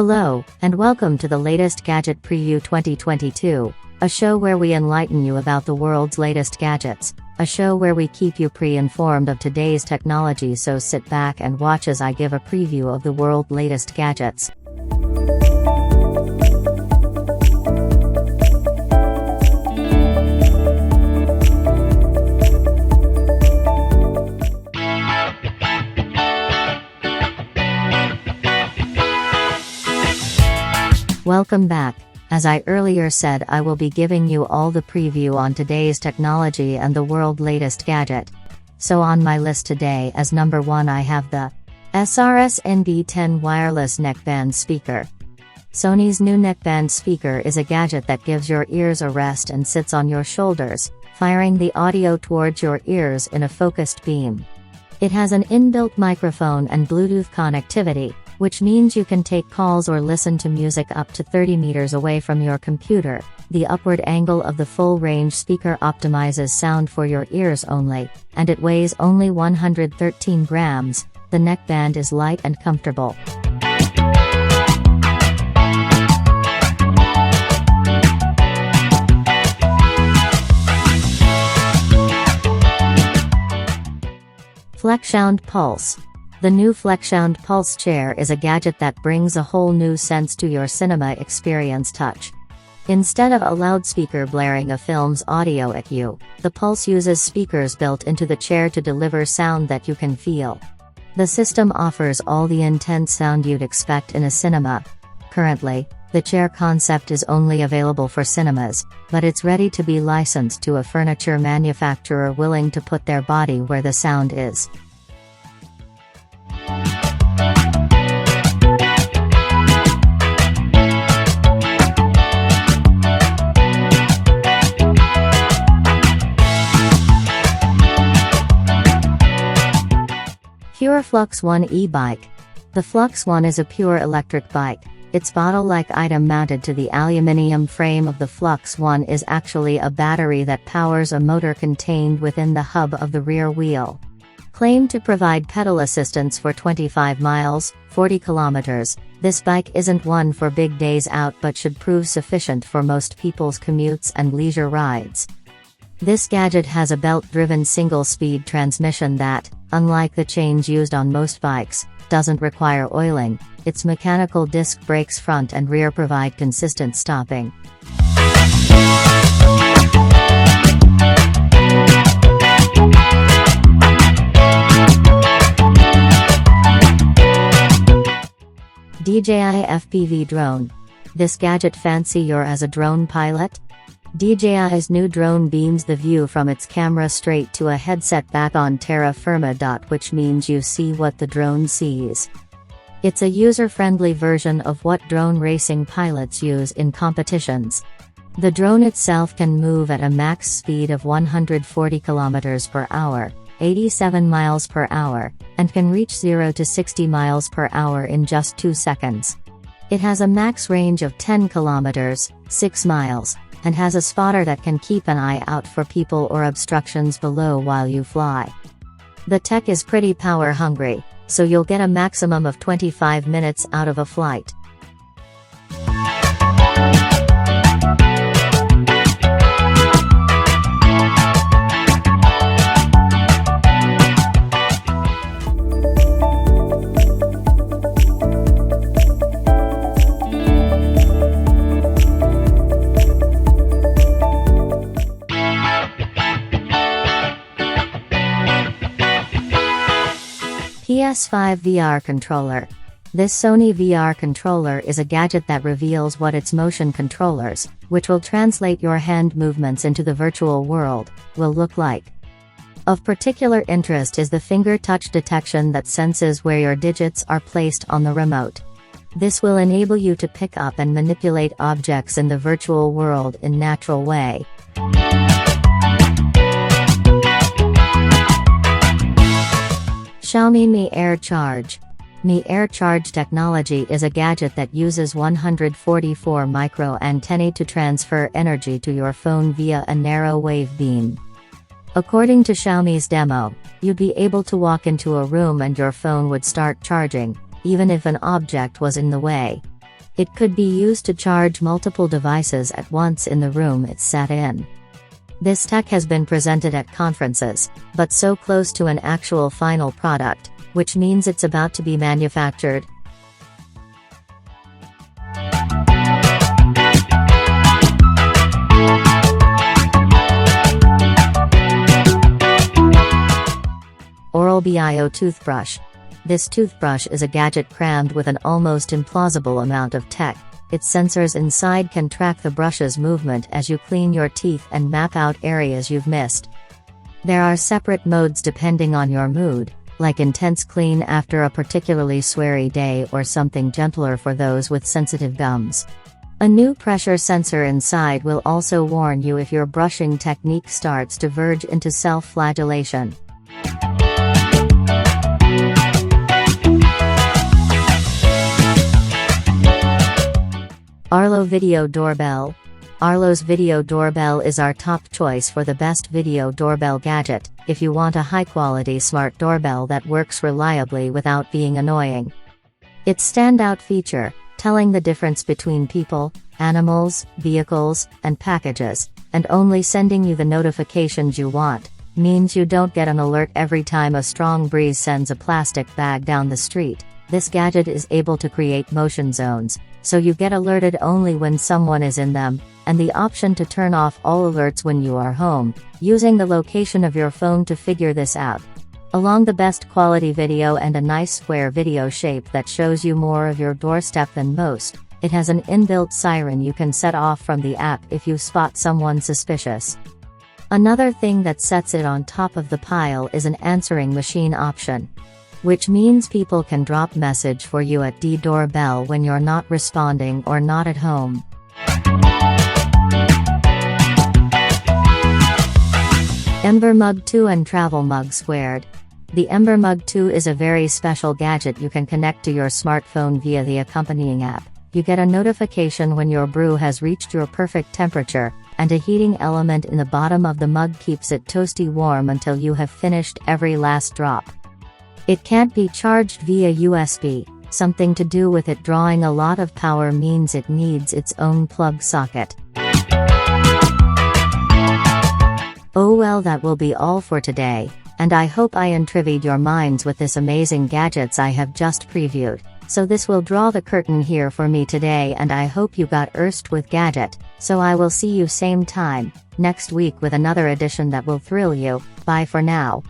Hello, and welcome to the latest Gadget Preview 2022, a show where we enlighten you about the world's latest gadgets, a show where we keep you pre-informed of today's technology, so sit back and watch as I give a preview of the world's latest gadgets. Welcome back. As I earlier said, I will be giving you all the preview on today's technology and the world's latest gadget. So on my list today as number 1 I have the SRS NB10 wireless neckband speaker. Sony's new neckband speaker is a gadget that gives your ears a rest and sits on your shoulders, firing the audio towards your ears in a focused beam. It has an inbuilt microphone and Bluetooth connectivity, which means you can take calls or listen to music up to 30 meters away from your computer. The upward angle of the full-range speaker optimizes sound for your ears only, and it weighs only 113 grams. The neckband is light and comfortable. FlexSound Pulse. The new FlexSound Pulse chair is a gadget that brings a whole new sense to your cinema experience touch. Instead of a loudspeaker blaring a film's audio at you, the Pulse uses speakers built into the chair to deliver sound that you can feel. The system offers all the intense sound you'd expect in a cinema. Currently, the chair concept is only available for cinemas, but it's ready to be licensed to a furniture manufacturer willing to put their body where the sound is. Pure Flux One e-bike. The Flux One is a pure electric bike. Its bottle-like item mounted to the aluminium frame of the Flux One is actually a battery that powers a motor contained within the hub of the rear wheel. Claimed to provide pedal assistance for 25 miles, 40 kilometers, this bike isn't one for big days out but should prove sufficient for most people's commutes and leisure rides. This gadget has a belt-driven single-speed transmission that, unlike the chains used on most bikes, doesn't require oiling. Its mechanical disc brakes front and rear provide consistent stopping. DJI FPV Drone. This gadget fancy you're as a drone pilot? DJI's new drone beams the view from its camera straight to a headset back on terra firma. Which means you see what the drone sees. It's a user-friendly version of what drone racing pilots use in competitions. The drone itself can move at a max speed of 140 km per hour, 87 miles per hour, and can reach 0 to 60 miles per hour in just 2 seconds. It has a max range of 10 kilometers, 6 miles, and has a spotter that can keep an eye out for people or obstructions below while you fly. The tech is pretty power hungry, so you'll get a maximum of 25 minutes out of a flight. PS5 VR Controller. This Sony VR controller is a gadget that reveals what its motion controllers, which will translate your hand movements into the virtual world, will look like. Of particular interest is the finger touch detection that senses where your digits are placed on the remote. This will enable you to pick up and manipulate objects in the virtual world in natural way. Xiaomi Mi Air Charge. Mi Air Charge technology is a gadget that uses 144 micro antennae to transfer energy to your phone via a narrow wave beam. According to Xiaomi's demo, you'd be able to walk into a room and your phone would start charging, even if an object was in the way. It could be used to charge multiple devices at once in the room it's sat in. This tech has been presented at conferences, but so close to an actual final product, which means it's about to be manufactured. Oral-B iO Toothbrush. This toothbrush is a gadget crammed with an almost implausible amount of tech. Its sensors inside can track the brush's movement as you clean your teeth and map out areas you've missed. There are separate modes depending on your mood, like intense clean after a particularly sweary day or something gentler for those with sensitive gums. A new pressure sensor inside will also warn you if your brushing technique starts to verge into self-flagellation. Arlo Video Doorbell. Arlo's Video Doorbell is our top choice for the best video doorbell gadget, if you want a high-quality smart doorbell that works reliably without being annoying. Its standout feature, telling the difference between people, animals, vehicles, and packages, and only sending you the notifications you want, means you don't get an alert every time a strong breeze sends a plastic bag down the street. This gadget is able to create motion zones, so you get alerted only when someone is in them, and the option to turn off all alerts when you are home, using the location of your phone to figure this out. Along the best quality video and a nice square video shape that shows you more of your doorstep than most, it has an inbuilt siren you can set off from the app if you spot someone suspicious. Another thing that sets it on top of the pile is an answering machine option, which means people can drop message for you at Doorbell when you're not responding or not at home. Ember Mug 2 and Travel Mug Squared. The Ember Mug 2 is a very special gadget you can connect to your smartphone via the accompanying app. You get a notification when your brew has reached your perfect temperature, and a heating element in the bottom of the mug keeps it toasty warm until you have finished every last drop. It can't be charged via USB, something to do with it drawing a lot of power means it needs its own plug socket. Oh well, that will be all for today, and I hope I intrigued your minds with this amazing gadgets I have just previewed. So this will draw the curtain here for me today, and I hope you got erst with gadget. So I will see you same time, next week with another edition that will thrill you. Bye for now.